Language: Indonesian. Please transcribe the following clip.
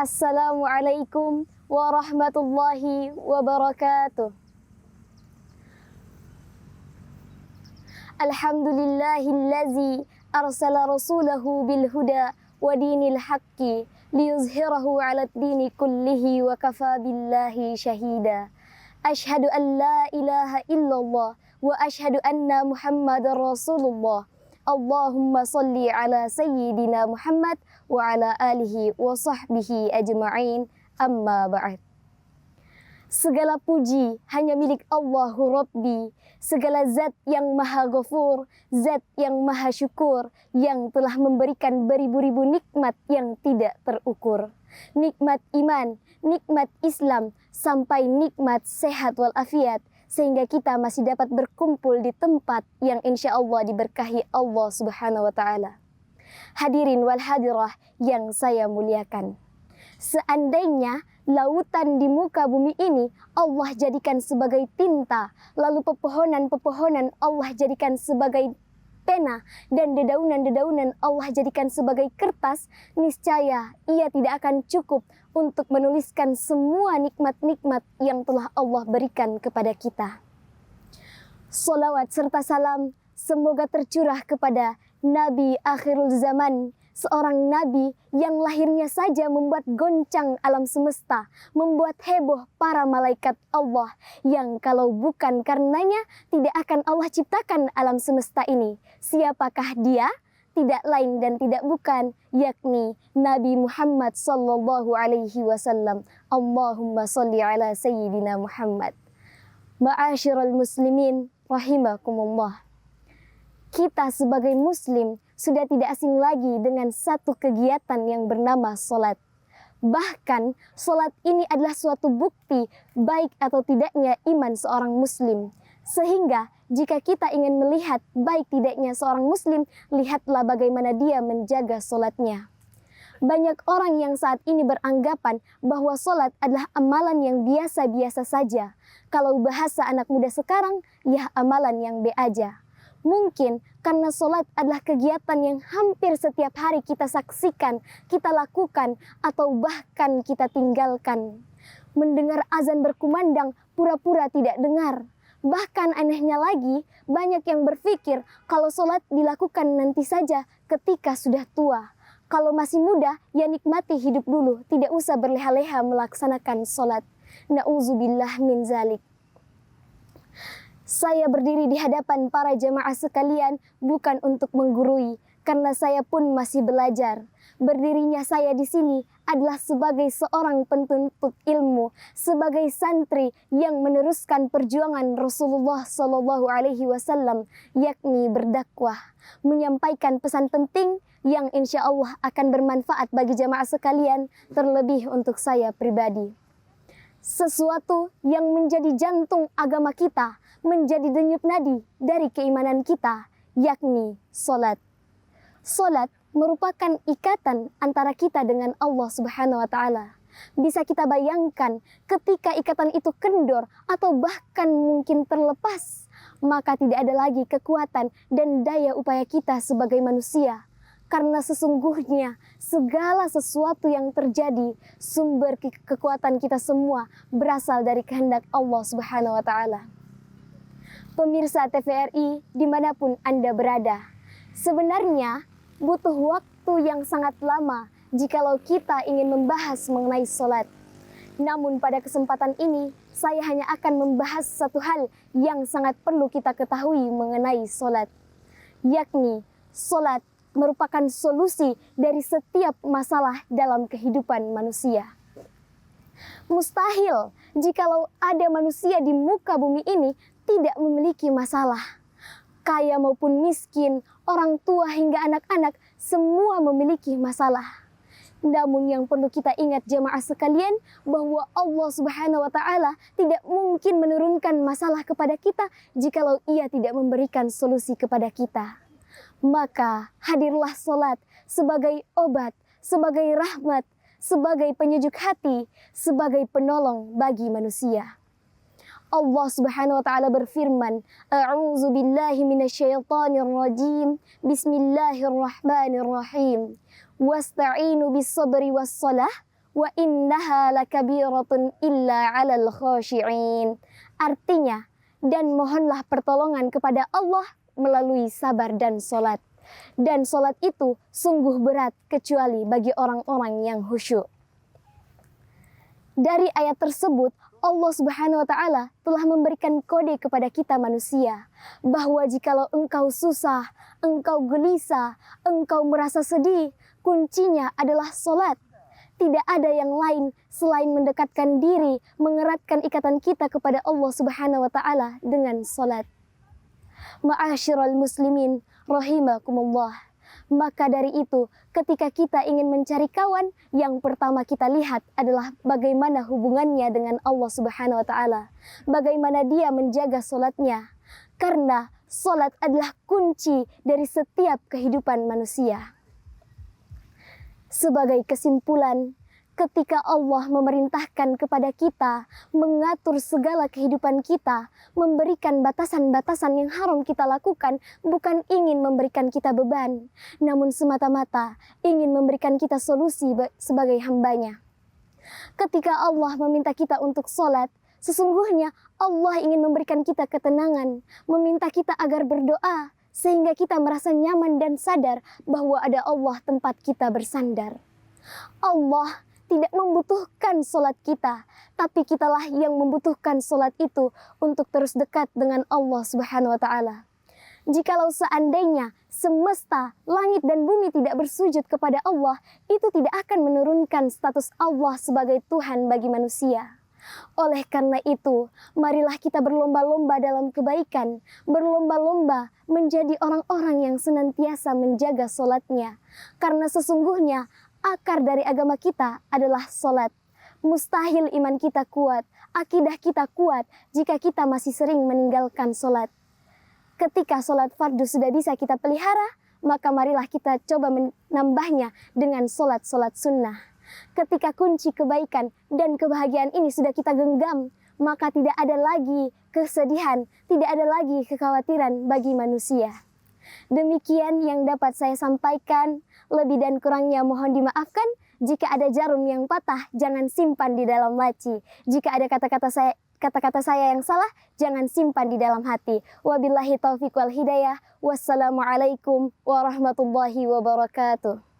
Assalamualaikum warahmatullahi wabarakatuh. Alhamdulillahillazi arsala rasulahu bilhuda wa dinil haqqi liyuzhirahu ala dini kullihi wa kafa billahi syahida. Ashhadu an la ilaha illallah wa ashhadu anna Muhammadar Rasulullah. Allahumma salli ala sayyidina Muhammad wa ala alihi wa sahbihi ajma'in, amma ba'd. Segala puji hanya milik Allahu Rabbi, segala zat yang maha ghafur, zat yang maha syukur, yang telah memberikan beribu-ribu nikmat yang tidak terukur. Nikmat iman, nikmat Islam, sampai nikmat sehat walafiat, sehingga kita masih dapat berkumpul di tempat yang insya Allah diberkahi Allah Subhanahu wa Ta'ala. Hadirin wal hadirah yang saya muliakan, seandainya lautan di muka bumi ini Allah jadikan sebagai tinta, lalu pepohonan-pepohonan Allah jadikan sebagai pena, dan dedaunan-dedaunan Allah jadikan sebagai kertas, niscaya ia tidak akan cukup untuk menuliskan semua nikmat-nikmat yang telah Allah berikan kepada kita. Salawat serta salam semoga tercurah kepada Nabi akhirul zaman, seorang nabi yang lahirnya saja membuat goncang alam semesta, membuat heboh para malaikat Allah, yang kalau bukan karenanya tidak akan Allah ciptakan alam semesta ini. Siapakah dia? Tidak lain dan tidak bukan, yakni Nabi Muhammad sallallahu alaihi wasallam. Allahumma salli ala sayyidina Muhammad. Ma'asyiral muslimin rahimakumullah. Kita sebagai muslim sudah tidak asing lagi dengan satu kegiatan yang bernama salat. Bahkan salat ini adalah suatu bukti baik atau tidaknya iman seorang muslim. Sehingga jika kita ingin melihat baik tidaknya seorang muslim, lihatlah bagaimana dia menjaga salatnya. Banyak orang yang saat ini beranggapan bahwa salat adalah amalan yang biasa-biasa saja. Kalau bahasa anak muda sekarang, ya amalan yang be aja. Mungkin karena salat adalah kegiatan yang hampir setiap hari kita saksikan, kita lakukan, atau bahkan kita tinggalkan. Mendengar azan berkumandang, pura-pura tidak dengar. Bahkan anehnya lagi, banyak yang berpikir kalau salat dilakukan nanti saja ketika sudah tua. Kalau masih muda, ya nikmati hidup dulu, tidak usah berleha-leha melaksanakan salat. Na'udzubillah min zalik. Saya berdiri di hadapan para jamaah sekalian bukan untuk menggurui, karena saya pun masih belajar. Berdirinya saya di sini adalah sebagai seorang penuntut ilmu, sebagai santri yang meneruskan perjuangan Rasulullah Sallallahu Alaihi Wasallam, yakni berdakwah, menyampaikan pesan penting yang insya Allah akan bermanfaat bagi jamaah sekalian, terlebih untuk saya pribadi. Sesuatu yang menjadi jantung agama kita, menjadi denyut nadi dari keimanan kita, yakni salat. Salat merupakan ikatan antara kita dengan Allah Subhanahu wa Ta'ala. Bisa kita bayangkan ketika ikatan itu kendor atau bahkan mungkin terlepas, maka tidak ada lagi kekuatan dan daya upaya kita sebagai manusia. Karena sesungguhnya segala sesuatu yang terjadi, sumber kekuatan kita semua berasal dari kehendak Allah Subhanahu wa Ta'ala. Pemirsa TVRI dimanapun Anda berada, sebenarnya butuh waktu yang sangat lama jikalau kita ingin membahas mengenai salat. Namun pada kesempatan ini, saya hanya akan membahas satu hal yang sangat perlu kita ketahui mengenai salat, yakni salat merupakan solusi dari setiap masalah dalam kehidupan manusia. Mustahil jikalau ada manusia di muka bumi ini tidak memiliki masalah. Kaya maupun miskin, orang tua hingga anak-anak, semua memiliki masalah. Namun yang perlu kita ingat jemaah sekalian, bahwa Allah Subhanahu wa Ta'ala tidak mungkin menurunkan masalah kepada kita jikalau Ia tidak memberikan solusi kepada kita. Maka hadirlah salat sebagai obat, sebagai rahmat, sebagai penyejuk hati, sebagai penolong bagi manusia. Allah Subhanahu wa Ta'ala berfirman, A'udzu billahi minasyaitonir rajim. Bismillahirrahmanirrahim. Wasta'inu bis sabri was salah wa innaha lakabiratun illa 'alal khashi'in. Artinya, dan mohonlah pertolongan kepada Allah melalui sabar dan solat. Dan solat itu sungguh berat kecuali bagi orang-orang yang khusyuk. Dari ayat tersebut, Allah Subhanahu wa Ta'ala telah memberikan kode kepada kita manusia bahwa jikalau engkau susah, engkau gelisah, engkau merasa sedih, kuncinya adalah solat. Tidak ada yang lain selain mendekatkan diri, mengeratkan ikatan kita kepada Allah Subhanahu wa Ta'ala dengan solat. Ma'asyiral muslimin rahimakumullah. Maka dari itu, ketika kita ingin mencari kawan, yang pertama kita lihat adalah bagaimana hubungannya dengan Allah Subhanahu wa Ta'ala. Bagaimana dia menjaga solatnya. Karena solat adalah kunci dari setiap kehidupan manusia. Sebagai kesimpulan, ketika Allah memerintahkan kepada kita mengatur segala kehidupan kita, memberikan batasan-batasan yang haram kita lakukan, bukan ingin memberikan kita beban, namun semata-mata ingin memberikan kita solusi sebagai hambanya. Ketika Allah meminta kita untuk sholat, sesungguhnya Allah ingin memberikan kita ketenangan, meminta kita agar berdoa, sehingga kita merasa nyaman dan sadar bahwa ada Allah tempat kita bersandar. Allah tidak membutuhkan solat kita, tapi kitalah yang membutuhkan solat itu untuk terus dekat dengan Allah Subhanahu wa Ta'ala. Jikalau seandainya semesta, langit dan bumi tidak bersujud kepada Allah, itu tidak akan menurunkan status Allah sebagai Tuhan bagi manusia. Oleh karena itu, marilah kita berlomba-lomba dalam kebaikan, berlomba-lomba menjadi orang-orang yang senantiasa menjaga solatnya. Karena sesungguhnya akar dari agama kita adalah solat. Mustahil iman kita kuat, akidah kita kuat jika kita masih sering meninggalkan solat. Ketika solat fardu sudah bisa kita pelihara, maka marilah kita coba menambahnya dengan solat-solat sunnah. Ketika kunci kebaikan dan kebahagiaan ini sudah kita genggam, maka tidak ada lagi kesedihan, tidak ada lagi kekhawatiran bagi manusia. Demikian yang dapat saya sampaikan. Lebih dan kurangnya mohon dimaafkan. Jika ada jarum yang patah, jangan simpan di dalam laci. Jika ada kata-kata saya yang salah, jangan simpan di dalam hati. Wabillahi taufiq wal hidayah. Wassalamualaikum warahmatullahi wabarakatuh.